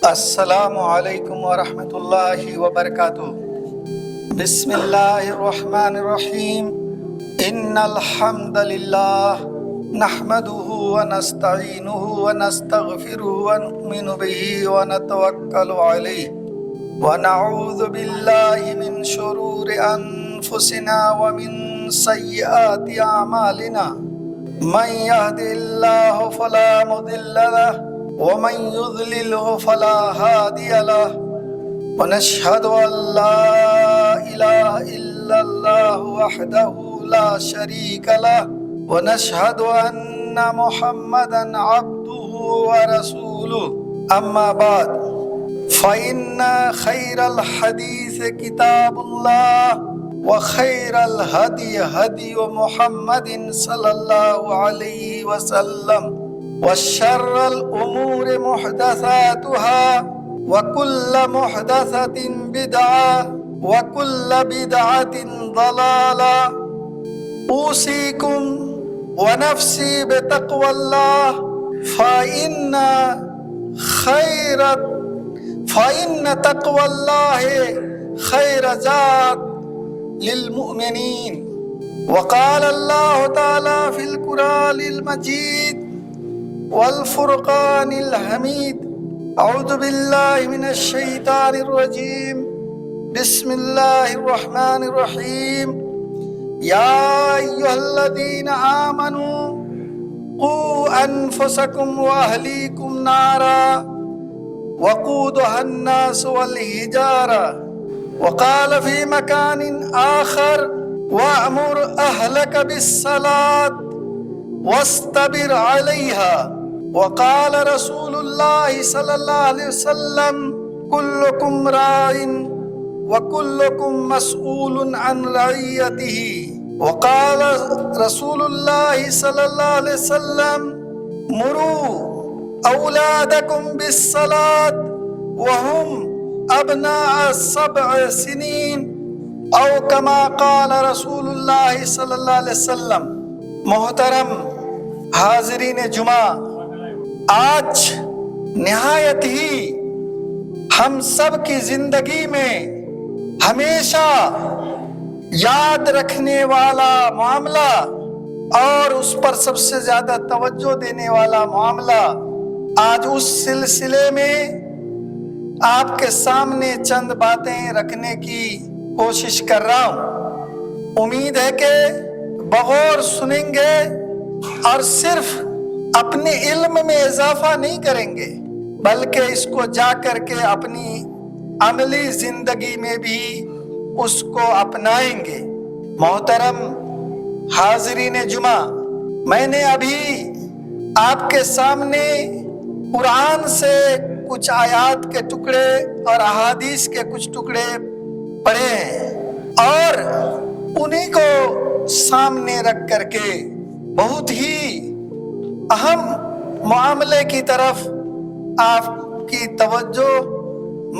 السلام علیکم ورحمۃ اللہ وبرکاتہ۔ بسم اللہ الرحمن الرحیم۔ ان الحمد للہ نحمده ونستعینه ونستغفره ونؤمن به ونتوکل علیہ ونعوذ باللہ من شرور انفسنا ومن سیئات اعمالنا من يهد الله فلا مضل له ومن يضلله فلا هادي له ونشهد أن لا إله إلا الله وحده لا شريك له ونشهد أن محمدا عبده ورسوله أما بعد فإن خير الحديث كتاب الله وخير الهدي هدي محمد صلى الله عليه وسلم وشر الأمور محدثاتها وكل محدثة بدعة وكل بدعة ضلالة أوصيكم ونفسي بتقوى الله فإن تقوى الله خير زاد للمؤمنين وقال الله تعالى في القرآن المجيد والفرقان الحميد أعوذ بالله من الشيطان الرجيم بسم الله الرحمن الرحيم يا أيها الذين آمنوا قوا أنفسكم وأهليكم نارا وقودها الناس والحجارة وقال في مكان آخر وأمر أهلك بالصلاة واصطبر عليها وقال رسول الله صلى الله عليه وسلم كلكم راع وكلكم مسؤول عن رعيته وقال رسول الله صلى الله عليه وسلم مروا أولادكم بالصلاة وهم أبناء 7 سنين أو كما قال رسول الله صلى الله عليه وسلم۔ محترم حاضرین جمعہ، آج نہایت ہی ہم سب کی زندگی میں ہمیشہ یاد رکھنے والا معاملہ اور اس پر سب سے زیادہ توجہ دینے والا معاملہ، آج اس سلسلے میں آپ کے سامنے چند باتیں رکھنے کی کوشش کر رہا ہوں۔ امید ہے کہ بغور سنیں گے اور صرف اپنے علم میں اضافہ نہیں کریں گے، بلکہ اس کو جا کر کے اپنی عملی زندگی میں بھی اس کو اپنائیں گے۔ محترم حاضرین جمعہ، میں نے ابھی آپ کے سامنے قرآن سے کچھ آیات کے ٹکڑے اور احادیث کے کچھ ٹکڑے پڑھے ہیں، اور انہی کو سامنے رکھ کر کے بہت ہی اہم معاملے کی طرف آپ کی توجہ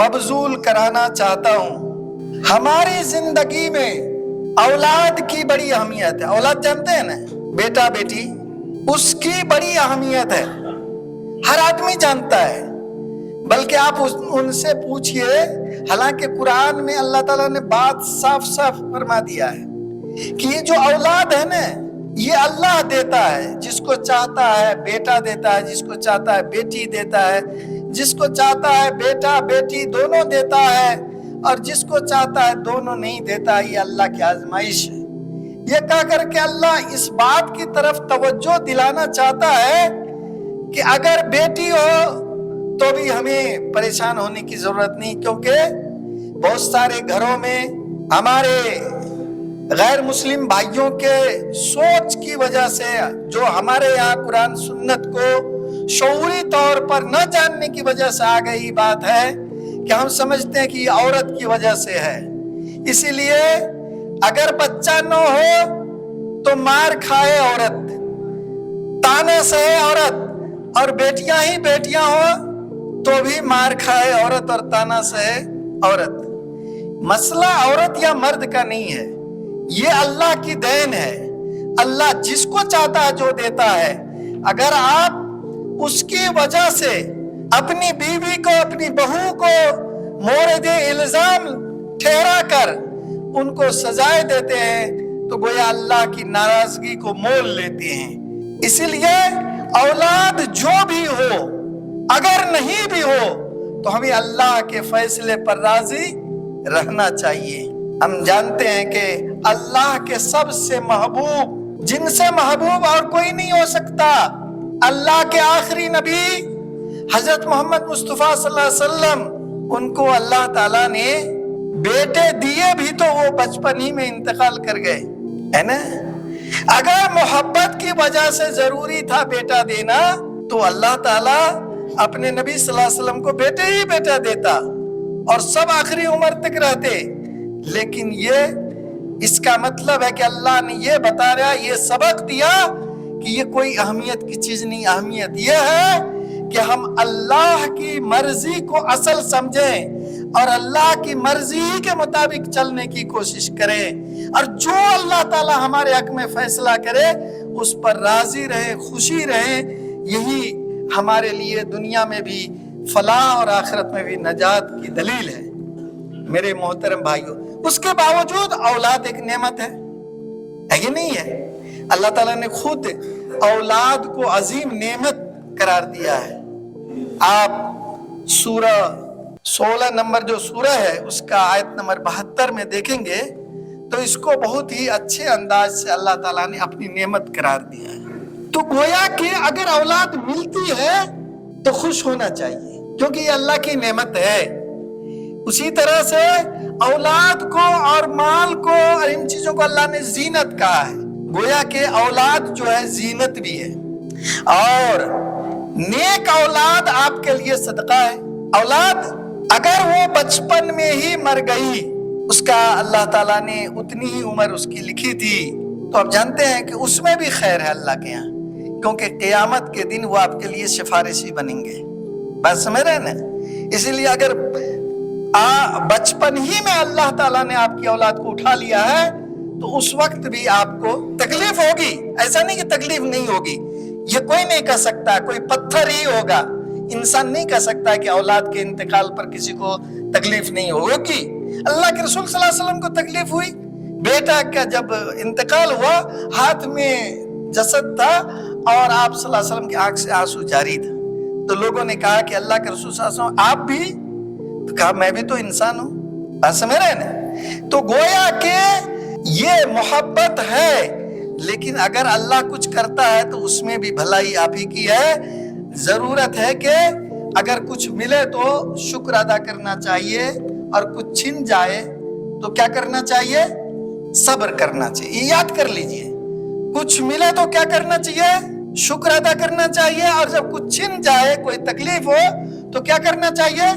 مبذول کرانا چاہتا ہوں۔ ہماری زندگی میں اولاد کی بڑی اہمیت ہے۔ اولاد جانتے ہیں نا، بیٹا بیٹی، اس کی بڑی اہمیت ہے، ہر آدمی جانتا ہے، بلکہ آپ ان سے پوچھئے، حالانکہ قرآن میں اللہ تعالیٰ نے بات صاف صاف فرما دیا ہے کہ یہ جو اولاد ہے نا، یہ اللہ دیتا ہے، جس کو چاہتا ہے بیٹا دیتا ہے، جس کو چاہتا ہے بیٹی دیتا ہے، جس کو چاہتا ہے بیٹا بیٹی دونوں دیتا ہے، اور جس کو چاہتا ہے دونوں نہیں دیتا۔ یہ اللہ کی آزمائش ہے۔ یہ کہہ کر کے اللہ اس بات کی طرف توجہ دلانا چاہتا ہے کہ اگر بیٹی ہو تو بھی ہمیں پریشان ہونے کی ضرورت نہیں، کیونکہ بہت سارے گھروں میں ہمارے غیر مسلم بھائیوں کے سوچ کی وجہ سے، جو ہمارے یہاں قرآن سنت کو شعوری طور پر نہ جاننے کی وجہ سے آ گئی بات ہے کہ ہم سمجھتے ہیں کہ یہ عورت کی وجہ سے ہے۔ اسی لیے اگر بچہ نہ ہو تو مار کھائے عورت، تانے سہے عورت، اور بیٹیاں ہی بیٹیاں ہو تو بھی مار کھائے عورت اور تانا سہے عورت۔ مسئلہ عورت یا مرد کا نہیں ہے، یہ اللہ کی دین ہے۔ اللہ جس کو چاہتا ہے جو دیتا ہے۔ اگر آپ اس کی وجہ سے اپنی بیوی کو اپنی بہو کو مورد الزام ٹھہرا کر ان کو سزائیں دیتے ہیں تو گویا اللہ کی ناراضگی کو مول لیتے ہیں۔ اسی لیے اولاد جو بھی ہو، اگر نہیں بھی ہو تو ہمیں اللہ کے فیصلے پر راضی رہنا چاہیے۔ ہم جانتے ہیں کہ اللہ کے سب سے محبوب، جن سے محبوب اور کوئی نہیں ہو سکتا، اللہ کے آخری نبی حضرت محمد مصطفیٰ صلی اللہ علیہ وسلم، ان کو اللہ تعالیٰ نے بیٹے دیے بھی تو وہ بچپن ہی میں انتقال کر گئے، ہے نا؟ اگر محبت کی وجہ سے ضروری تھا بیٹا دینا تو اللہ تعالیٰ اپنے نبی صلی اللہ علیہ وسلم کو بیٹے ہی بیٹا دیتا اور سب آخری عمر تک رہتے۔ لیکن یہ اس کا مطلب ہے کہ اللہ نے یہ بتا رہا، یہ سبق دیا کہ یہ کوئی اہمیت کی چیز نہیں، اہمیت یہ ہے کہ ہم اللہ کی مرضی کو اصل سمجھیں اور اللہ کی مرضی کے مطابق چلنے کی کوشش کریں، اور جو اللہ تعالی ہمارے حق میں فیصلہ کرے اس پر راضی رہے، خوشی رہے۔ یہی ہمارے لیے دنیا میں بھی فلاح اور آخرت میں بھی نجات کی دلیل ہے۔ میرے محترم بھائیوں، اس کے باوجود اولاد ایک نعمت ہے کہ نہیں ہے؟ اللہ تعالیٰ نے خود اولاد کو عظیم نعمت قرار دیا ہے۔ آپ سورہ 16 نمبر جو سورہ ہے اس کا آیت نمبر 72 میں دیکھیں گے تو اس کو بہت ہی اچھے انداز سے اللہ تعالیٰ نے اپنی نعمت قرار دیا ہے۔ تو گویا کہ اگر اولاد ملتی ہے تو خوش ہونا چاہیے کیونکہ یہ اللہ کی نعمت ہے۔ اسی طرح سے اولاد کو اور مال کو اور ان چیزوں کو اللہ نے زینت کہا ہے، گویا کہ اولاد جو ہے زینت بھی ہے، اور نیک اولاد آپ کے لیے صدقہ ہے۔ اولاد اگر وہ بچپن میں ہی مر گئی، اس کا اللہ تعالیٰ نے اتنی ہی عمر اس کی لکھی تھی، تو آپ جانتے ہیں کہ اس میں بھی خیر ہے اللہ کے یہاں، کیونکہ قیامت کے دن وہ آپ کے لیے سفارشی بنیں گے۔ بات سمجھ رہے ہیں نا؟ اسی لیے اگر بچپن ہی میں اللہ تعالیٰ نے آپ کی اولاد کو اٹھا لیا ہے تو اس وقت بھی آپ کو تکلیف ہوگی، ایسا نہیں کہ تکلیف نہیں ہوگی، یہ کوئی نہیں کہہ سکتا، کوئی پتھر ہی ہوگا، انسان نہیں کہہ سکتا کہ اولاد کے انتقال پر کسی کو تکلیف نہیں ہوگی۔ اللہ کے رسول صلی اللہ علیہ وسلم کو تکلیف ہوئی، بیٹا کا جب انتقال ہوا ہاتھ میں جسد تھا اور آپ صلی اللہ علیہ وسلم کی آنکھ سے آنسو جاری تھا، تو لوگوں نے کہا کہ اللہ کے رسول صلی اللہ علیہ وسلم آپ بھی؟ تو کہا میں بھی تو انسان ہوں۔ بات سمجھ رہے ہیں نا؟ تو گویا کہ یہ محبت ہے، لیکن اگر اللہ کچھ کرتا ہے تو اس میں بھی بھلائی آپ ہی کی ہے۔ ضرورت ہے کہ اگر کچھ ملے تو شکر ادا کرنا چاہیے، اور کچھ چھن جائے تو کیا کرنا چاہیے؟ صبر کرنا چاہیے۔ یہ یاد کر لیجئے، کچھ ملے تو کیا کرنا چاہیے؟ شکر ادا کرنا چاہیے، اور جب کچھ چھن جائے، کوئی تکلیف ہو تو کیا کرنا چاہیے؟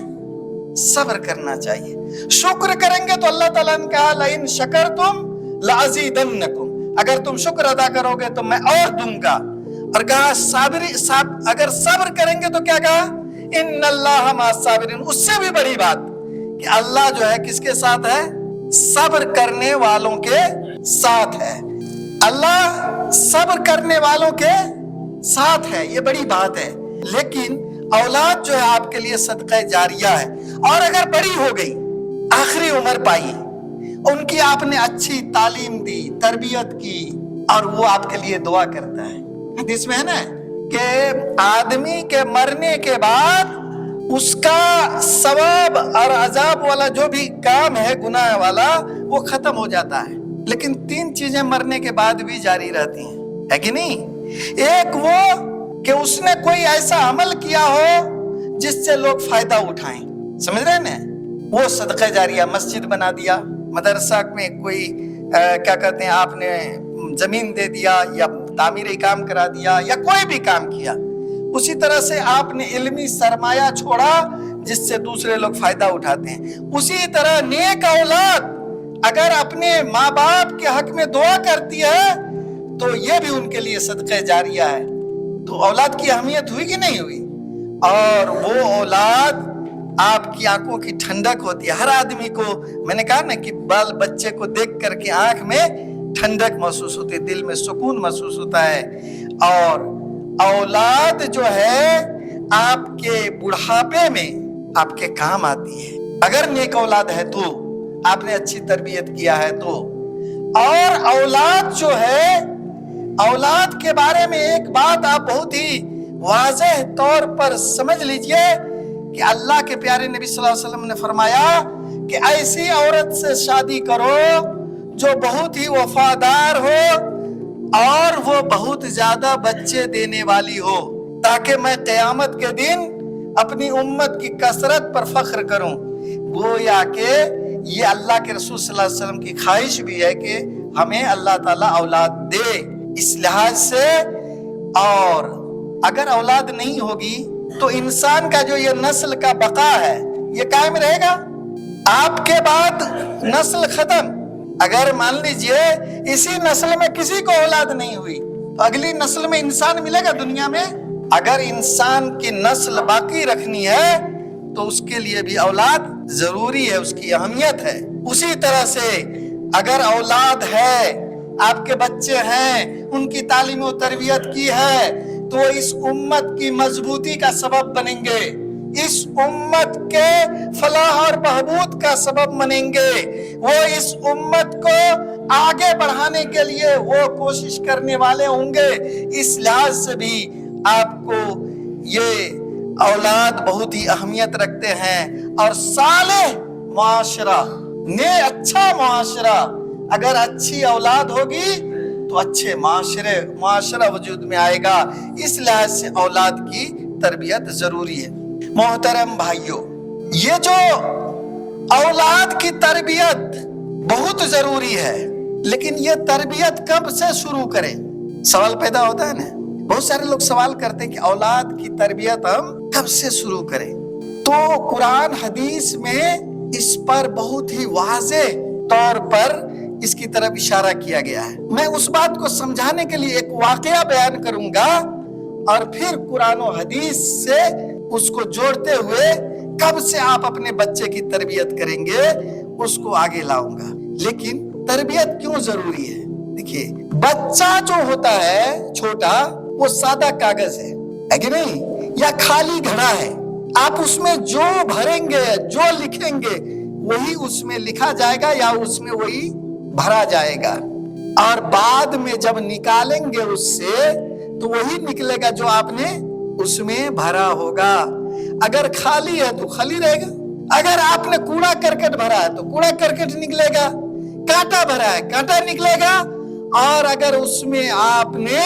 صبر کرنا چاہیے۔ شکر کریں گے تو اللہ تعالیٰ نے کہا لَإِن شَكَرْتُمْ لَأَزِيدَنَّكُمْ، اگر تم شکر ادا کرو گے تو میں اور دوں گا، اور کہا اگر صبر کریں گے تو کیا کہا؟ إِنَّ اللَّهَ مَعَ الصَّابِرِينَ۔ اس سے بھی بڑی بات کہ اللہ جو ہے کس کے ساتھ ہے؟ صبر کرنے والوں کے ساتھ ہے۔ اللہ صبر کرنے والوں کے ساتھ ہے، یہ بڑی بات ہے۔ لیکن اولاد جو ہے آپ کے لیے صدقہ جاریہ ہے، اور اگر بڑی ہو گئی، آخری عمر پائی، ان کی آپ نے اچھی تعلیم دی، تربیت کی، اور وہ آپ کے لیے دعا کرتا ہے۔ حدیث میں ہے نا کہ آدمی کے مرنے کے بعد اس کا ثواب اور عذاب والا جو بھی کام ہے گناہ والا وہ ختم ہو جاتا ہے، لیکن 3 چیزیں مرنے کے بعد بھی جاری رہتی ہیں، ہے کہ نہیں؟ ایک وہ کہ اس نے کوئی ایسا عمل کیا ہو جس سے لوگ فائدہ اٹھائیں، سمجھ رہے ہیں نا؟ وہ صدقہ جاریہ، مسجد بنا دیا، مدرسہ میں کوئی کیا کہتے ہیں آپ نے زمین دے دیا، یا تعمیری کام کرا دیا، یا کوئی بھی کام کیا۔ اسی طرح سے آپ نے علمی سرمایہ چھوڑا جس سے دوسرے لوگ فائدہ اٹھاتے ہیں۔ اسی طرح نیک اولاد اگر اپنے ماں باپ کے حق میں دعا کرتی ہے تو یہ بھی ان کے لیے صدقہ جاریہ ہے۔ تو اولاد کی اہمیت ہوئی کہ نہیں ہوئی؟ اور وہ اولاد آپ کی آنکھوں کی ٹھنڈک ہوتی ہے۔ ہر آدمی کو، میں نے کہا نا کہ بال بچے کو دیکھ کر کے آنکھ میں ٹھنڈک محسوس ہوتی ہے، دل میں سکون محسوس ہوتا ہے۔ اور اولاد جو ہے آپ کے بڑھاپے میں آپ کے کام آتی ہے، اگر نیک اولاد ہے تو، آپ نے اچھی تربیت کیا ہے تو۔ اور اولاد جو ہے، اولاد کے بارے میں ایک بات آپ بہت ہی واضح طور پر سمجھ لیجئے کہ اللہ کے پیارے نبی صلی اللہ علیہ وسلم نے فرمایا کہ ایسی عورت سے شادی کرو جو بہت ہی وفادار ہو اور وہ بہت زیادہ بچے دینے والی ہو، تاکہ میں قیامت کے دن اپنی امت کی کثرت پر فخر کروں۔ گویا کہ یہ اللہ کے رسول صلی اللہ علیہ وسلم کی خواہش بھی ہے کہ ہمیں اللہ تعالیٰ اولاد دے، اس لحاظ سے۔ اور اگر اولاد نہیں ہوگی تو انسان کا جو یہ نسل کا بقا ہے یہ قائم رہے گا، آپ کے بعد نسل ختم۔ اگر مان لیجئے اسی نسل میں کسی کو اولاد نہیں ہوئی تو اگلی نسل میں انسان ملے گا دنیا میں؟ اگر انسان کی نسل باقی رکھنی ہے تو اس کے لیے بھی اولاد ضروری ہے، اس کی اہمیت ہے۔ اسی طرح سے اگر اولاد ہے، آپ کے بچے ہیں، ان کی تعلیم و تربیت کی ہے تو اس امت کی مضبوطی کا سبب بنیں گے، اس امت کے فلاح اور بہبود کا سبب بنیں گے، وہ اس امت کو آگے بڑھانے کے لیے وہ کوشش کرنے والے ہوں گے۔ اس لحاظ سے بھی آپ کو یہ اولاد بہت ہی اہمیت رکھتے ہیں۔ اور صالح معاشرہ، اچھا معاشرہ، اگر اچھی اولاد ہوگی تو اچھے معاشرہ وجود میں آئے گا۔ اس لحاظ سے اولاد کی تربیت ضروری ہے۔ محترم بھائیوں، یہ جو اولاد کی تربیت بہت ضروری ہے، لیکن یہ تربیت کب سے شروع کریں؟ سوال پیدا ہوتا ہے نا، بہت سارے لوگ سوال کرتے ہیں کہ اولاد کی تربیت ہم کب سے شروع کریں؟ تو قرآن حدیث میں اس پر بہت ہی واضح طور پر اس کی طرف اشارہ کیا گیا ہے۔ میں اس بات کو سمجھانے کے لیے ایک واقعہ بیان کروں گا اور پھر قرآن و حدیث سے اس کو جوڑتے ہوئے کب سے آپ اپنے بچے کی تربیت کریں گے اس کو آگے لاؤں گا۔ لیکن تربیت کیوں ضروری ہے؟ دیکھیے، بچہ جو ہوتا ہے چھوٹا، وہ سادہ کاغذ ہے کہ نہیں، یا خالی گھڑا ہے۔ آپ اس میں جو بھریں گے، جو لکھیں گے، وہی اس میں لکھا جائے گا یا اس میں وہی بھرا جائے گا، اور بعد میں جب نکالیں گے اس سے تو وہی نکلے گا جو آپ نے اس میں بھرا ہوگا۔ اگر خالی ہے تو خالی رہے گا، اگر آپ نے کوڑا کرکٹ بھرا ہے تو کوڑا کرکٹ نکلے گا، کانٹا بھرا ہے کانٹا نکلے گا، اور اگر اس میں آپ نے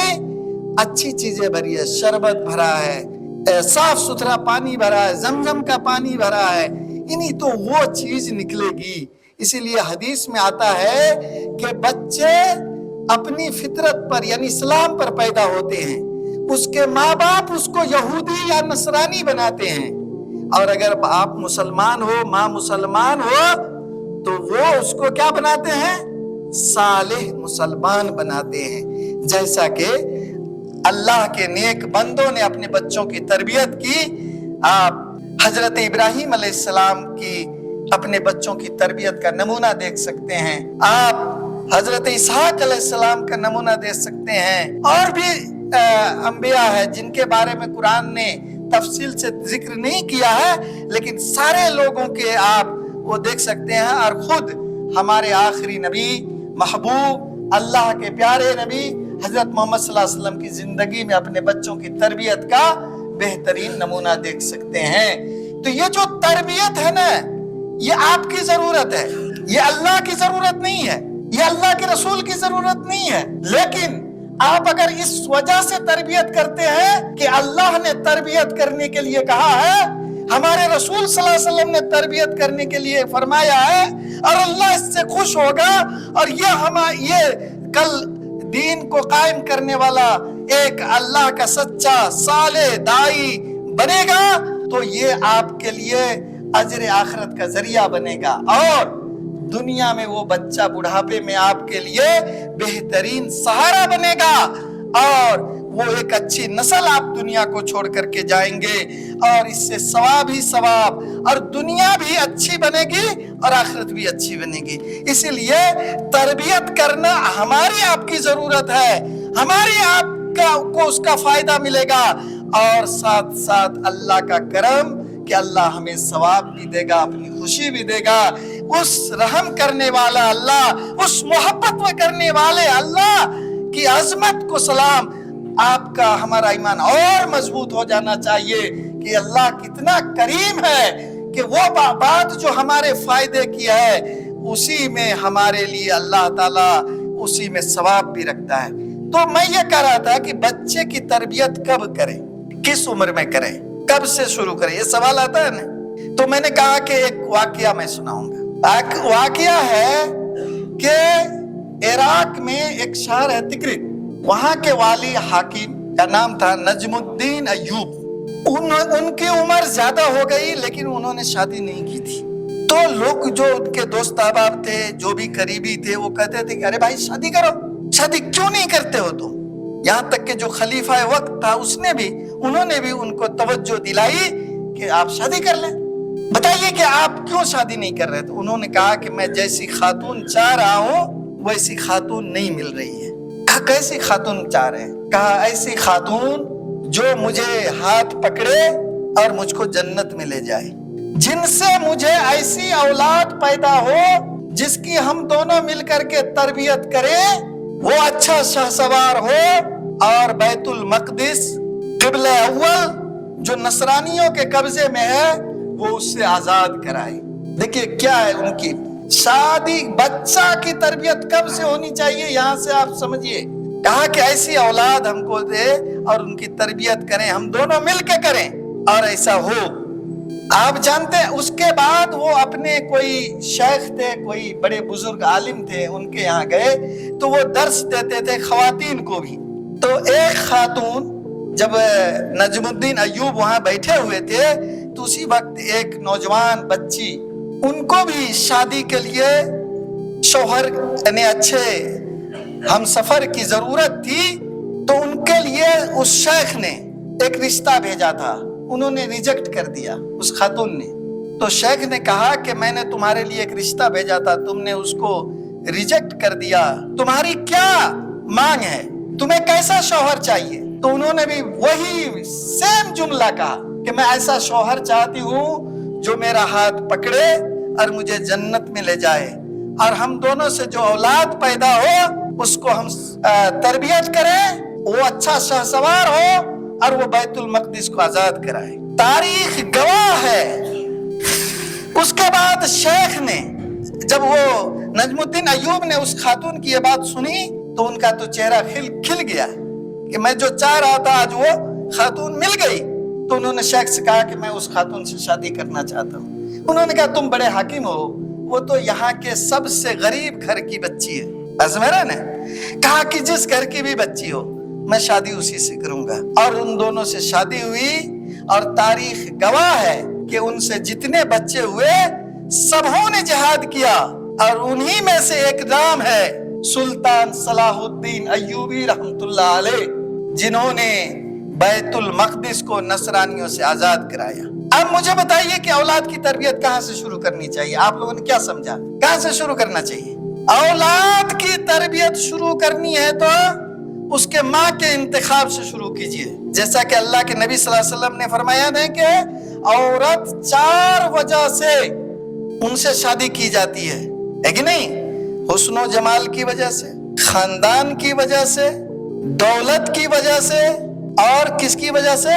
اچھی چیزیں بھری ہے، شربت بھرا ہے، صاف ستھرا پانی بھرا ہے، زمزم کا پانی بھرا ہے، انہی تو وہ چیز نکلے گی۔ اسی لیے حدیث میں آتا ہے کہ بچے اپنی فطرت پر یعنی اسلام پر پیدا ہوتے ہیں، اس کے ماں باپ اس کو یہودی یا نصرانی بناتے ہیں، اور اگر آپ مسلمان ہو، ماں مسلمان ہو، تو وہ اس کو کیا بناتے ہیں؟ صالح مسلمان بناتے ہیں۔ جیسا کہ اللہ کے نیک بندوں نے اپنے بچوں کی تربیت کی۔ آپ حضرت ابراہیم علیہ السلام کی اپنے بچوں کی تربیت کا نمونہ دیکھ سکتے ہیں، آپ حضرت اسحاق علیہ السلام کا نمونہ دیکھ سکتے ہیں، اور بھی انبیاء ہیں جن کے بارے میں قرآن نے تفصیل سے ذکر نہیں کیا ہے، لیکن سارے لوگوں کے آپ وہ دیکھ سکتے ہیں۔ اور خود ہمارے آخری نبی، محبوب اللہ کے پیارے نبی حضرت محمد صلی اللہ علیہ وسلم کی زندگی میں اپنے بچوں کی تربیت کا بہترین نمونہ دیکھ سکتے ہیں۔ تو یہ جو تربیت ہے نا، یہ آپ کی ضرورت ہے، یہ اللہ کی ضرورت نہیں ہے، یہ اللہ کے رسول کی ضرورت نہیں ہے۔ لیکن آپ اگر اس وجہ سے تربیت کرتے ہیں کہ اللہ نے تربیت کرنے کے لیے کہا ہے، ہمارے رسول صلی اللہ علیہ وسلم نے تربیت کرنے کے لیے فرمایا ہے، اور اللہ اس سے خوش ہوگا، اور یہ کل دین کو قائم کرنے والا ایک اللہ کا سچا صالح دائی بنے گا، تو یہ آپ کے لیے اجر آخرت کا ذریعہ بنے گا، اور دنیا میں وہ بچہ بڑھاپے میں آپ کے لیے بہترین سہارا بنے گا، اور وہ ایک اچھی نسل آپ دنیا کو چھوڑ کر کے جائیں گے، اور اس سے ثواب ہی ثواب، اور دنیا بھی اچھی بنے گی اور آخرت بھی اچھی بنے گی۔ اسی لیے تربیت کرنا ہماری آپ کی ضرورت ہے، ہماری آپ کو اس کا فائدہ ملے گا، اور ساتھ ساتھ اللہ کا کرم کہ اللہ ہمیں ثواب بھی دے گا، اپنی خوشی بھی دے گا۔ اس رحم کرنے والا اللہ، اس محبت کرنے والے اللہ کی عظمت کو سلام۔ آپ کا ہمارا ایمان اور مضبوط ہو جانا چاہیے کہ اللہ کتنا کریم ہے کہ وہ بات جو ہمارے فائدے کی ہے اسی میں ہمارے لیے اللہ تعالیٰ اسی میں ثواب بھی رکھتا ہے۔ تو میں یہ کہہ رہا تھا کہ بچے کی تربیت کب کریں، کس عمر میں کریں، کب سے شروع کریں، یہ سوال آتا ہے نا۔ تو میں نے کہا کہ ایک واقعہ میں سناؤں گا۔ واقعہ ہے کہ عراق میں ایک شہر ہے تکرت، وہاں کے والی حاکم کا نام تھا نجم الدین ایوب۔ ان کی عمر زیادہ ہو گئی لیکن انہوں نے شادی نہیں کی تھی۔ تو لوگ جو ان کے دوست احباب تھے، جو بھی قریبی تھے، وہ کہتے تھے کہ ارے بھائی شادی کرو، شادی کیوں نہیں کرتے ہو تم؟ یہاں تک کہ جو خلیفہ وقت تھا انہوں نے بھی ان کو توجہ دلائی کہ آپ شادی کر لیں، بتائیے کہ آپ کیوں شادی نہیں کر رہے؟ تو انہوں نے کہا کہ میں جیسی خاتون چاہ رہا ہوں ویسی خاتون نہیں مل رہی ہے۔ کہا کیسی خاتون چاہ رہے ہیں؟ کہا ایسی خاتون جو مجھے ہاتھ پکڑے اور مجھ کو جنت میں لے جائے، جن سے مجھے ایسی اولاد پیدا ہو جس کی ہم دونوں مل کر کے تربیت کریں، وہ اچھا شاہ سوار ہو اور بیت المقدس قبلہ اول جو نصرانیوں کے قبضے میں ہے وہ اس سے آزاد کرائے۔ دیکھیے کیا ہے ان کی شادی، بچہ کی تربیت کب سے ہونی چاہیے یہاں سے آپ سمجھیے۔ کہا کہ ایسی اولاد ہم کو دے اور ان کی تربیت کریں، ہم دونوں مل کے کریں اور ایسا ہو۔ آپ جانتے ہیں اس کے بعد وہ اپنے کوئی شیخ تھے، کوئی بڑے بزرگ عالم تھے، ان کے یہاں گئے تو وہ درس دیتے تھے خواتین کو بھی۔ تو ایک خاتون، جب نجم الدین ایوب وہاں بیٹھے ہوئے تھے تو اسی وقت ایک نوجوان بچی، ان کو بھی شادی کے لیے شوہر یعنی اچھے ہم سفر کی ضرورت تھی، تو ان کے لیے اس شیخ نے ایک رشتہ بھیجا تھا، انہوں نے ریجیکٹ کر دیا اس خاتون نے۔ تو شیخ نے کہا کہ میں نے تمہارے لیے ایک رشتہ بھیجا تھا، تم نے اس کو ریجیکٹ کر دیا، تمہاری کیا مانگ ہے، تمہیں کیسا شوہر چاہیے؟ تو انہوں نے بھی وہی سیم جملہ کہا کہ میں ایسا شوہر چاہتی ہوں جو میرا ہاتھ پکڑے اور مجھے جنت میں لے جائے، اور ہم دونوں سے جو اولاد پیدا ہو اس کو ہم تربیت کریں، وہ اچھا شاہ سوار ہو اور وہ بیت المقدس کو آزاد کرائے۔ تاریخ گواہ ہے۔ اس کے بعد شیخ نے، جب وہ نجم الدین ایوب نے اس خاتون کی یہ بات سنی تو ان کا تو چہرہ کھل گیا کہ میں جو چاہ رہا تھا آج وہ خاتون مل گئی۔ تو انہوں نے شیخ سے کہا کہ میں اس خاتون سے شادی کرنا چاہتا ہوں۔ انہوں نے کہا تم بڑے حاکم ہو، وہ تو یہاں کے سب سے غریب گھر کی بچی ہے، سمجھ نے کہا کہ جس گھر کی بھی بچی ہو میں شادی اسی سے کروں گا۔ اور ان دونوں سے شادی ہوئی، اور تاریخ گواہ ہے کہ ان سے جتنے بچے ہوئے سبوں نے جہاد کیا، اور انہی میں سے ایک نام ہے سلطان صلاح الدین ایوبی رحمت اللہ علیہ، جنہوں نے بیت المقدس کو نصرانیوں سے آزاد کرایا۔ اب مجھے بتائیے کہ اولاد کی تربیت کہاں سے شروع کرنی چاہیے؟ آپ لوگوں نے کیا سمجھا؟ کہاں سے شروع کرنا چاہیے؟ اولاد کی تربیت شروع کرنی ہے تو اس کے ماں کے انتخاب سے شروع کیجئے، جیسا کہ اللہ کے نبی صلی اللہ علیہ وسلم نے فرمایا ہے کہ عورت 4 وجہ سے ان سے شادی کی جاتی ہے کہ نہیں؟ حسن و جمال کی وجہ سے، خاندان کی وجہ سے، دولت کی وجہ سے، اور کس کی وجہ سے؟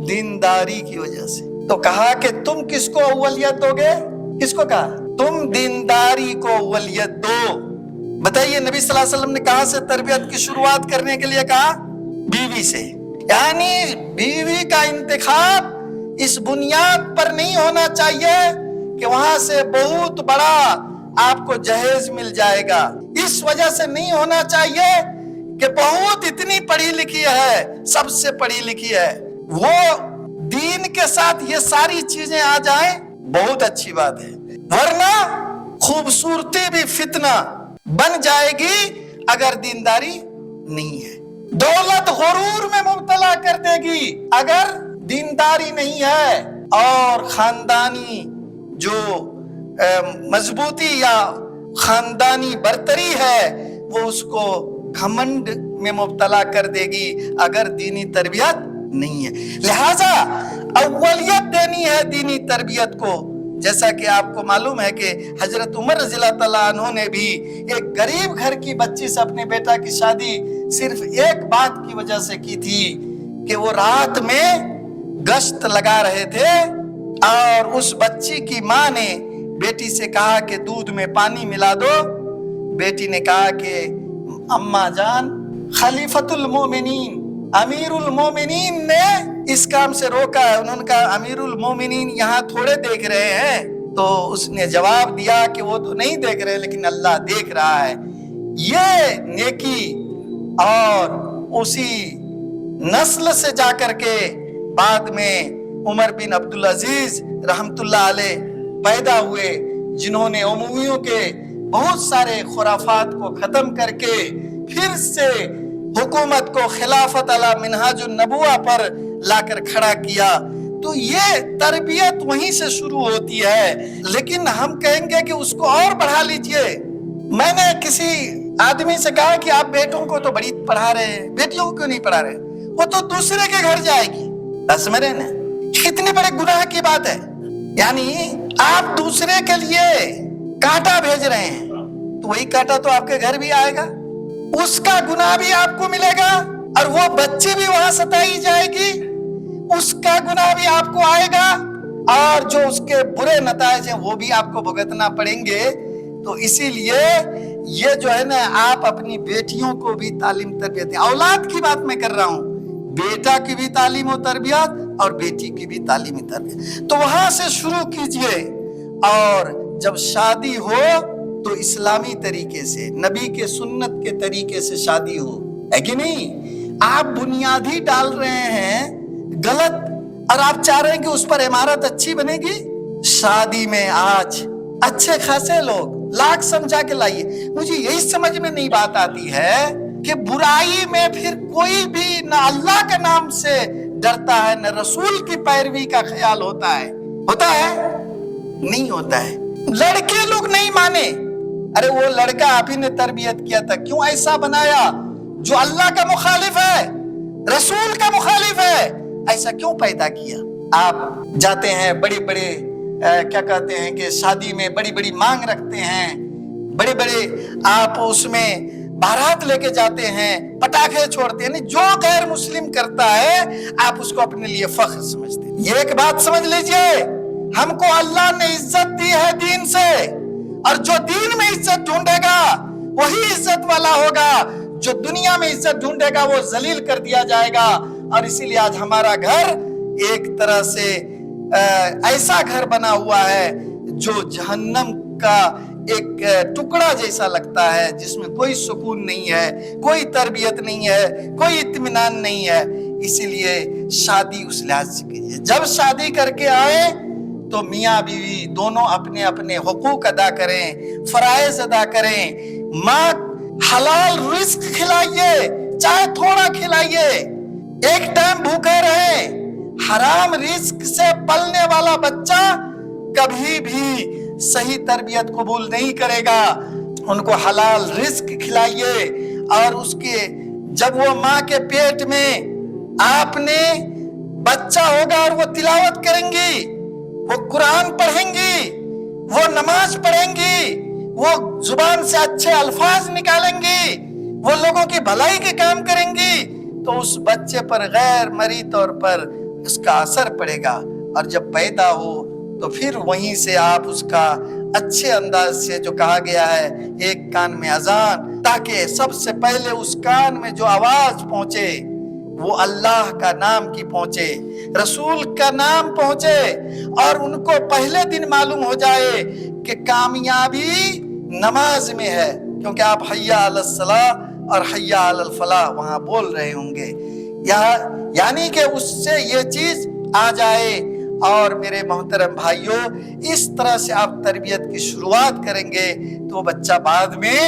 دینداری کی وجہ سے۔ تو کہا کہ تم کس کو اولیت دو گے؟ کس کو کہا؟ تم دینداری کو اولیت دو۔ بتائیے نبی صلی اللہ علیہ وسلم نے کہاں سے تربیت کی شروعات کرنے کے لیے کہا؟ بیوی سے۔ یعنی بیوی کا انتخاب اس بنیاد پر نہیں ہونا چاہیے کہ وہاں سے بہت بڑا آپ کو جہیز مل جائے گا، اس وجہ سے نہیں ہونا چاہیے کہ بہت اتنی پڑھی لکھی ہے، سب سے پڑھی لکھی ہے، وہ دین کے ساتھ یہ ساری چیزیں آ جائیں بہت اچھی بات ہے، ورنہ خوبصورتی بھی فتنہ بن جائے گی اگر دینداری نہیں ہے۔ دولت غرور میں مبتلا کر دے گی اگر دینداری نہیں ہے، اور خاندانی جو مضبوطی یا خاندانی برتری ہے وہ اس کو گھمنڈ میں مبتلا کر دے گی اگر دینی تربیت نہیں ہے. لہذا اولیت دینی ہے دینی تربیت کو. جیسا کہ آپ کو معلوم ہے کہ حضرت عمر رضی اللہ تعالیٰ عنہ نے بھی ایک غریب گھر کی بچی سے اپنے بیٹا کی شادی صرف ایک بات کی وجہ سے کی تھی کہ وہ رات میں گشت لگا رہے تھے اور اس بچی کی ماں نے بیٹی سے کہا کہ دودھ میں پانی ملا دو. بیٹی نے کہا کہ اماں جان، خلیفۃ المومنین امیر المومنین نے اس کام سے روکا ہے. انہوں نے کہا امیر المومنین یہاں تھوڑے دیکھ رہے ہیں. تو اس نے جواب دیا کہ وہ تو نہیں دیکھ رہے لیکن اللہ دیکھ رہا ہے. یہ نیکی اور اسی نسل سے جا کر کے بعد میں عمر بن عبدالعزیز رحمت اللہ علیہ پیدا ہوئے، جنہوں نے امویوں کے بہت سارے خرافات کو ختم کر کے پھر سے حکومت کو خلافت علی منہاج النبوہ پر لا کر کھڑا کیا. تو یہ تربیت وہیں سے شروع ہوتی ہے. لیکن ہم کہیں گے کہ اس کو اور بڑھا لیجئے. میں نے کسی آدمی سے کہا کہ آپ بیٹوں کو تو بڑی پڑھا رہے ہیں، بیٹیوں کو کیوں نہیں پڑھا رہے؟ وہ تو دوسرے کے گھر جائے گی. بس میرے نا کتنے بڑے گناہ کی بات ہے. یعنی آپ دوسرے کے لیے کانٹا بھیج رہے ہیں تو وہی کانٹا تو آپ کے گھر بھی آئے گا، اس کا گناہ بھی آپ کو ملے گا، اور وہ بچی بھی وہاں ستائی جائے گی، اس کا گناہ بھی آپ کو آئے گا، اور جو اس کے برے نتائج ہیں وہ بھی آپ کو بھگتنا پڑیں گے. تو اسی لیے یہ جو ہے نا، آپ اپنی بیٹیوں کو بھی تعلیم تربیت دیں. اولاد کی بات میں کر رہا ہوں، بیٹا کی بھی تعلیم و تربیت اور بیٹی کی بھی تعلیمی تربیت. تو وہاں سے شروع کیجئے، اور جب شادی ہو تو اسلامی طریقے سے، نبی کے سنت کے طریقے سے شادی ہو، ہے کہ نہیں؟ آپ بنیاد ہی ڈال رہے ہیں غلط، اور آپ چاہ رہے ہیں کہ اس پر عمارت اچھی بنے گی. شادی میں آج اچھے خاصے لوگ لاکھ سمجھا کے لائیے. مجھے یہی سمجھ میں نہیں بات آتی ہے کہ برائی میں پھر کوئی بھی نہ اللہ کے نام سے ڈرتا ہے، نہ رسول کی پیروی کا خیال ہوتا ہے. ہوتا ہے؟ نہیں ہوتا ہے. لڑکے لوگ نہیں مانے. ارے وہ لڑکا آپ ہی نے تربیت کیا تھا، کیوں ایسا بنایا جو اللہ کا مخالف ہے، رسول کا مخالف ہے؟ ایسا کیوں پیدا کیا؟ آپ جاتے ہیں بڑے بڑے کیا کہتے ہیں کہ شادی میں بڑی بڑی مانگ رکھتے ہیں، بڑے بڑے آپ اس میں بارات لے کے جاتے ہیں، پٹاخے چھوڑتے ہیں. جو غیر مسلم کرتا ہے آپ اس کو اپنے لیے فخر سمجھتے ہیں. یہ ایک بات سمجھ لیجئے، ہم کو اللہ نے عزت دی ہے دین سے، اور جو دین میں عزت ڈھونڈے گا وہی عزت والا ہوگا. جو دنیا میں عزت ڈھونڈے گا وہ ذلیل کر دیا جائے گا. اور اسی لیے آج ہمارا گھر ایک طرح سے ایسا گھر بنا ہوا ہے جو جہنم کا ایک ٹکڑا جیسا لگتا ہے، جس میں کوئی سکون نہیں ہے، کوئی تربیت نہیں ہے، کوئی اطمینان نہیں ہے. اسی لیے شادی اس لحاظ سے کیجیے. جب شادی کر کے آئے تو میاں بیوی دونوں اپنے اپنے حقوق ادا کریں، فرائض ادا کریں. ماں حلال رزق کھلائیے، چاہے تھوڑا کھلائیے، ایک ٹائم بھوکے رہیں. حرام رزق سے پلنے والا بچہ کبھی بھی صحیح تربیت قبول نہیں کرے گا. ان کو حلال رزق کھلائیے، اور اس کے جب وہ ماں کے پیٹ میں آپ نے بچہ ہوگا اور وہ تلاوت کریں گی، وہ قرآن پڑھیں گی، وہ نماز پڑھیں گی، وہ زبان سے اچھے الفاظ نکالیں گی، وہ لوگوں کی بھلائی کے کام کریں گی، تو اس بچے پر غیر مرئی طور پر اس کا اثر پڑے گا. اور جب پیدا ہو تو پھر وہیں سے آپ اس کا اچھے انداز سے، جو کہا گیا ہے ایک کان میں اذان، تاکہ سب سے پہلے اس کان میں جو آواز پہنچے وہ اللہ کا نام کی پہنچے، رسول کا نام پہنچے، اور ان کو پہلے دن معلوم ہو جائے کہ کامیابی نماز میں ہے، کیونکہ آپ حی علی الصلاۃ اور حی علی الفلاح وہاں بول رہے ہوں گے. یعنی کہ اس سے یہ چیز آ جائے. اور میرے محترم بھائیوں، اس طرح سے آپ تربیت کی شروعات کریں گے تو بچہ بعد میں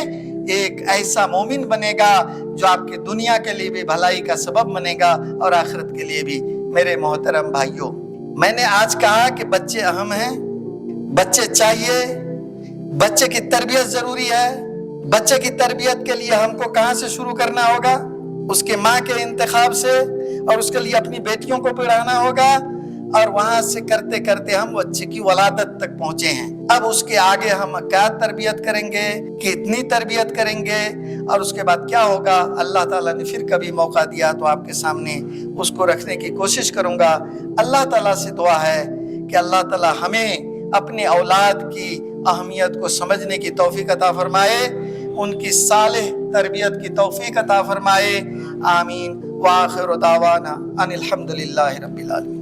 ایک ایسا مومن بنے گا جو آپ کی دنیا کے لیے بھی بھلائی کا سبب بنے گا اور آخرت کے لیے بھی. میرے محترم بھائیوں، میں نے آج کہا کہ بچے اہم ہیں، بچے چاہیے، بچے کی تربیت ضروری ہے. بچے کی تربیت کے لیے ہم کو کہاں سے شروع کرنا ہوگا؟ اس کے ماں کے انتخاب سے. اور اس کے لیے اپنی بیٹیوں کو پڑھانا ہوگا، اور وہاں سے کرتے کرتے ہم بچے کی ولادت تک پہنچے ہیں۔ اب اس کے آگے ہم کیا تربیت کریں گے، کتنی تربیت کریں گے، اور اس کے بعد کیا ہوگا، اللہ تعالیٰ نے پھر کبھی موقع دیا تو آپ کے سامنے اس کو رکھنے کی کوشش کروں گا۔ اللہ تعالیٰ سے دعا ہے کہ اللہ تعالیٰ ہمیں اپنے اولاد کی اہمیت کو سمجھنے کی توفیق عطا فرمائے، ان کی صالح تربیت کی توفیق عطا فرمائے، آمین۔ وآخر دعوانا ان الحمد للہ رب العالمین۔